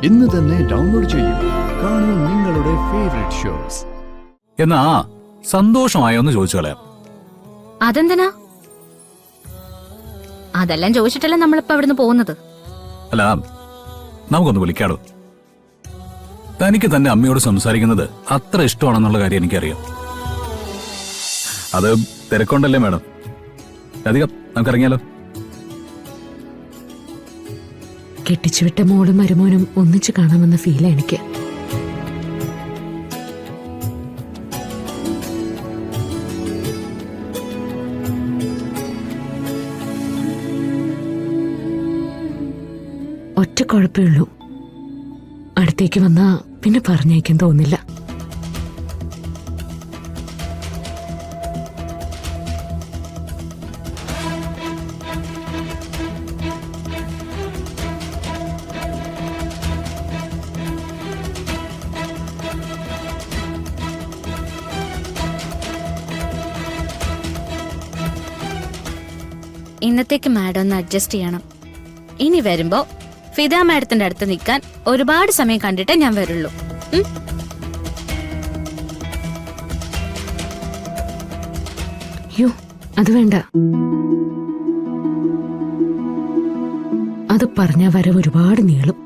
ഇന്ന് തന്നെ ഡൗൺലോഡ് ചെയ്യൂ. കാണൂ നിങ്ങളുടെ ഫേവറേറ്റ് ഷോസ്. എന്നാ സന്തോഷമായോ എന്ന് ചോദിച്ചു കളയാം. അതെന്തിനാ? അതെല്ലാം ചോദിച്ചിട്ടല്ലേ നമ്മളിപ്പോ അവിടുന്ന് പോകുന്നത്. അല്ല, നമുക്കൊന്ന് വിളിക്കാടോ. തനിക്ക് തന്നെ അമ്മയോട് സംസാരിക്കുന്നത് അത്ര ഇഷ്ടമാണെന്നുള്ള കാര്യം എനിക്കറിയാം. അത് തിരക്കൊണ്ടല്ലേ മേഡം. അധികം നമുക്കിറങ്ങിയാലോ? കെട്ടിച്ചുവിട്ട മോളും മരുമോനും ഒന്നിച്ചു കാണാമെന്ന ഫീലാ എനിക്ക്. ഒറ്റ കുഴപ്പമേ ഉള്ളൂ, അടുത്തേക്ക് വന്നാ പിന്നെ പറഞ്ഞയക്കാൻ തോന്നില്ല. ഇന്നത്തേക്ക് മാഡം ഒന്ന് അഡ്ജസ്റ്റ് ചെയ്യണം. ഇനി വരുമ്പോ ഫിദ മാഡത്തിന്റെ അടുത്ത് നിൽക്കാൻ ഒരുപാട് സമയം കണ്ടിട്ടേ ഞാൻ വരുള്ളൂ. അയ്യോ, അത് വേണ്ട. അത് പറഞ്ഞ വരവ് ഒരുപാട് നീളും.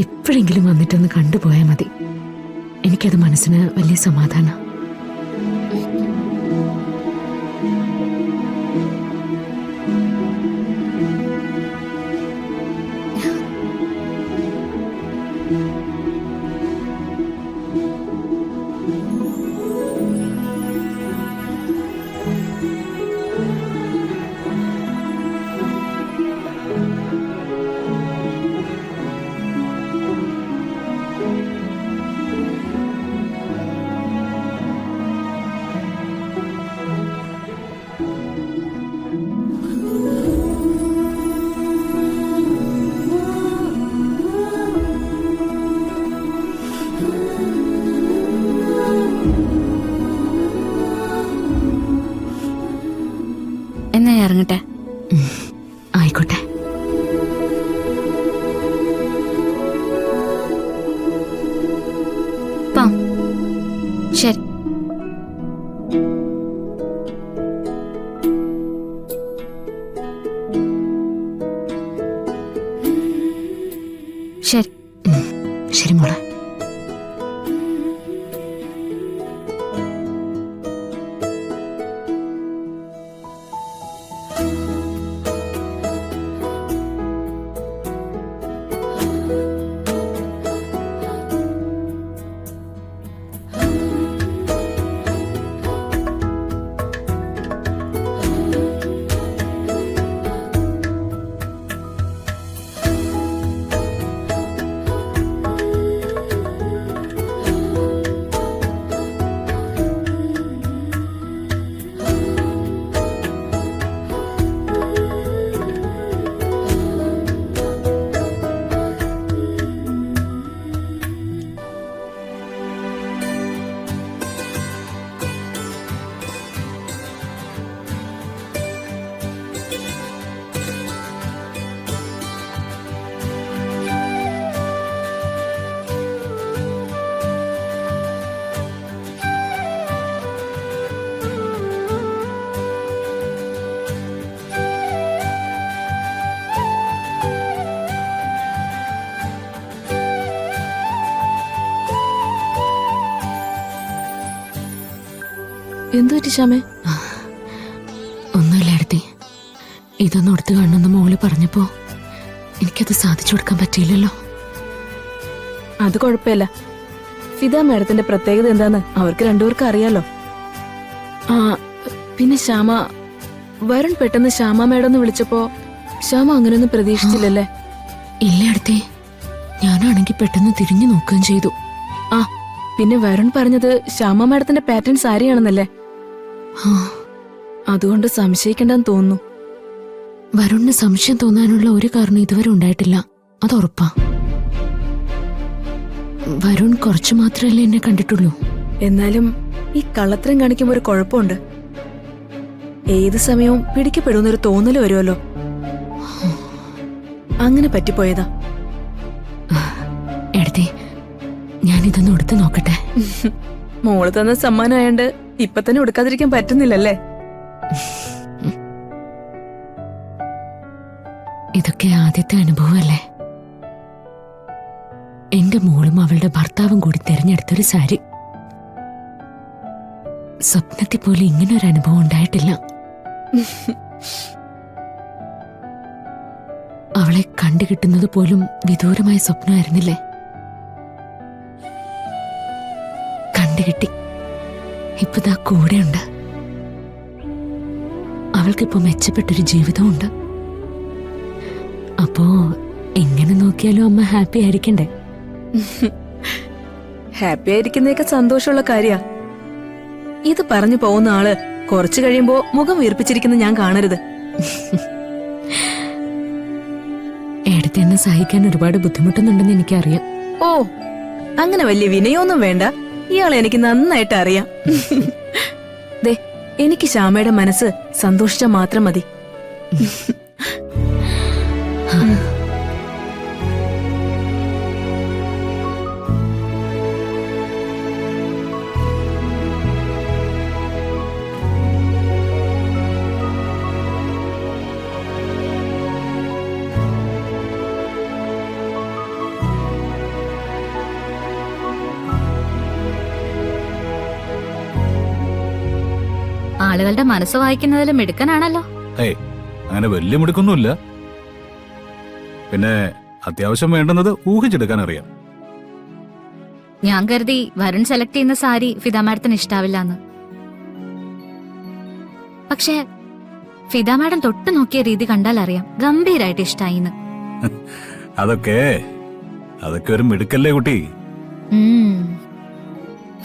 എപ്പോഴെങ്കിലും വന്നിട്ടൊന്ന് കണ്ടുപോയാൽ മതി. എനിക്കത് മനസ്സിന് വലിയ സമാധാനം. എന്നാ ഞാൻ ഇറങ്ങട്ടെ? ആയിക്കോട്ടെ. ശരി. ശരി ശരി മോളെ. എന്തു പറ്റി ശ്യാമേ? ഒന്നുമില്ല അടുത്തി. ഇതൊന്നും എടുത്തു കാണണമെന്ന് മോള് പറഞ്ഞപ്പോ എനിക്കത് സാധിച്ചു കൊടുക്കാൻ പറ്റിയില്ലല്ലോ. അത് കുഴപ്പമില്ല. ഫിദ മാഡത്തിന്റെ പ്രത്യേകത എന്താന്ന് അവർക്ക് രണ്ടുപേർക്കും അറിയാലോ. ആ പിന്നെ ശ്യാമ, വരുൺ പെട്ടെന്ന് ശ്യാമ മാഡം എന്ന് വിളിച്ചപ്പോ ശ്യാമ അങ്ങനെയൊന്നും പ്രതീക്ഷിച്ചില്ലല്ലേ? ഇല്ല അടുത്തി, ഞാനാണെങ്കിൽ പെട്ടെന്ന് തിരിഞ്ഞു നോക്കുകയും ചെയ്തു. ആ പിന്നെ വരുൺ പറഞ്ഞത് ശ്യാമ മാഡത്തിന്റെ പാറ്റേൺ സാരിയാണെന്നല്ലേ? അതുകൊണ്ട് സംശയിക്കണ്ടെന്ന് തോന്നുന്നു. വരുണിന് സംശയം തോന്നാനുള്ള ഒരു കാരണം ഇതുവരെ ഉണ്ടായിട്ടില്ല, അത് ഉറപ്പാ. വരുൺ കുറച്ചു മാത്രമല്ലേ എന്നെ കണ്ടിട്ടുള്ളൂ. എന്നാലും ഈ കള്ളത്തരം കാണിക്കുമ്പോ ഒരു കുഴപ്പമുണ്ട്. ഏത് സമയവും പിടിക്കപ്പെടുന്നൊരു തോന്നല് വരുമല്ലോ. അങ്ങനെ പറ്റിപ്പോയതാ. ഞാനിതൊന്ന് ഉടുത്ത് നോക്കട്ടെ. മോള് തന്ന സമ്മാനമായോണ്ട് ഇപ്പൊ തന്നെ ഉടുക്കാതിരിക്കാൻ പറ്റുന്നില്ലല്ലേ? ഇതൊക്കെ ആദ്യത്തെ അനുഭവമല്ലേ? എന്റെ മോളും അവളുടെ ഭർത്താവും കൂടി തിരഞ്ഞെടുത്തൊരു സാരി. സ്വപ്നത്തിൽ പോലെ ഇങ്ങനൊരു അനുഭവം ഉണ്ടായിട്ടില്ല. അവളെ കണ്ടുകിട്ടുന്നത് പോലും വിദൂരമായ സ്വപ്നമായിരുന്നില്ലേ? കണ്ടുകിട്ടി. ഇപ്പതാ കൂടെയുണ്ട്. അവൾക്കിപ്പോ മെച്ചപ്പെട്ടൊരു ജീവിതമുണ്ട്. അപ്പോ എങ്ങനെ നോക്കിയാലും അമ്മ ഹാപ്പി ആയിരിക്കണ്ടേ? ഹാപ്പി ആയിരിക്കുന്നതൊക്കെ സന്തോഷമുള്ള കാര്യ. ഇത് പറഞ്ഞു പോകുന്ന ആള് കുറച്ചു കഴിയുമ്പോ മുഖം വീർപ്പിച്ചിരിക്കുന്ന ഞാൻ കാണരുത്. ഏടത്തെ എന്നെ സഹിക്കാൻ ഒരുപാട് ബുദ്ധിമുട്ടുന്നുണ്ടെന്ന് എനിക്കറിയാം. ഓ, അങ്ങനെ വലിയ വിനയൊന്നും വേണ്ട. ഇയാളെ എനിക്ക് നന്നായിട്ട് അറിയാം. ദേ, എനിക്ക് ശ്യാമയുടെ മനസ്സ് സന്തോഷിച്ചാൽ മാത്രം മതി. ആളുകളുടെ മനസ്സ് വായിക്കുന്നതിലും മിടുക്കനാണല്ലോ. ഏയ് അങ്ങനെ വലിയ മിടുക്കൊന്നുമില്ല. പിന്നെ അത്യാവശ്യം വേണ്ടുന്നത് ഊഹിച്ചെടുക്കാൻ അറിയാം. ഞാൻ കരുതി വരുൺ സെലക്ട് ചെയ്യുന്ന സാരി ഫിദ മാഡത്തിന് ഇഷ്ടാവില്ലാന്ന്. പക്ഷേ ഫിദ മാഡം തൊട്ട് നോക്കിയ രീതി കണ്ടാൽ അറിയാം ഗംഭീരായിട്ട് ഇഷ്ടായിന്ന്. അതൊക്കെ ഒരു മിടുക്കല്ലേ കുട്ടി.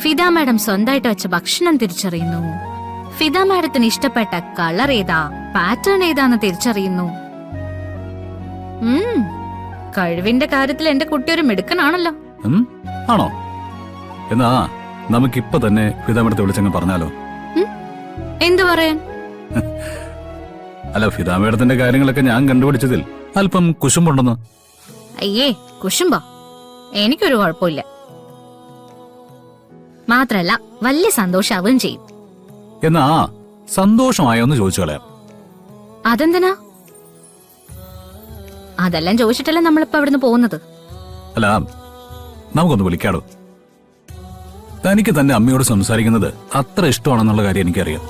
ഫിദ മാഡം സ്വന്തമായിട്ട് വെച്ച ഭക്ഷണം തിരിച്ചറിയുന്നു. ഫിദ മാഡത്തിന് ഇഷ്ടപ്പെട്ട കളർ ഏതാ, പാറ്റേൺ ഏതാന്ന് തിരിച്ചറിയുന്നു. കഴിവിന്റെ കാര്യത്തിൽ എന്റെ കുട്ടി ഒരു മിടുക്കനാണല്ലോ. ആണോ? എന്നാ നമുക്കിപ്പൊ തന്നെ ഫിദാമേടത്തെ വിളിച്ചങ്ങ് പറഞ്ഞാലോ? എന്തു പറയാൻ? അല്ല, ഫിദാമേടത്തിന്റെ കാര്യങ്ങളൊക്കെ ഞാൻ കണ്ടുപിടിച്ചതിൽ അല്പം കുശുമ്പുണ്ടെന്ന്. അയ്യേ, കുശുമ്പോ എനിക്കൊരു കുഴപ്പമില്ല. മാത്രല്ല വലിയ സന്തോഷാവുകയും ചെയ്യും. എന്നാ സന്തോഷമായോന്ന് ചോദിച്ചു കളയാം. അതെന്തിനാ? അതെല്ലാം ചോദിച്ചിട്ടല്ലേ നമ്മളിപ്പോ അവിടുന്ന് പോകുന്നത്. അല്ല, നമുക്കൊന്ന് വിളിക്കാടോ. തനിക്ക് തന്റെ അമ്മയോട് സംസാരിക്കുന്നത് അത്ര ഇഷ്ടമാണെന്നുള്ള കാര്യം എനിക്കറിയാം.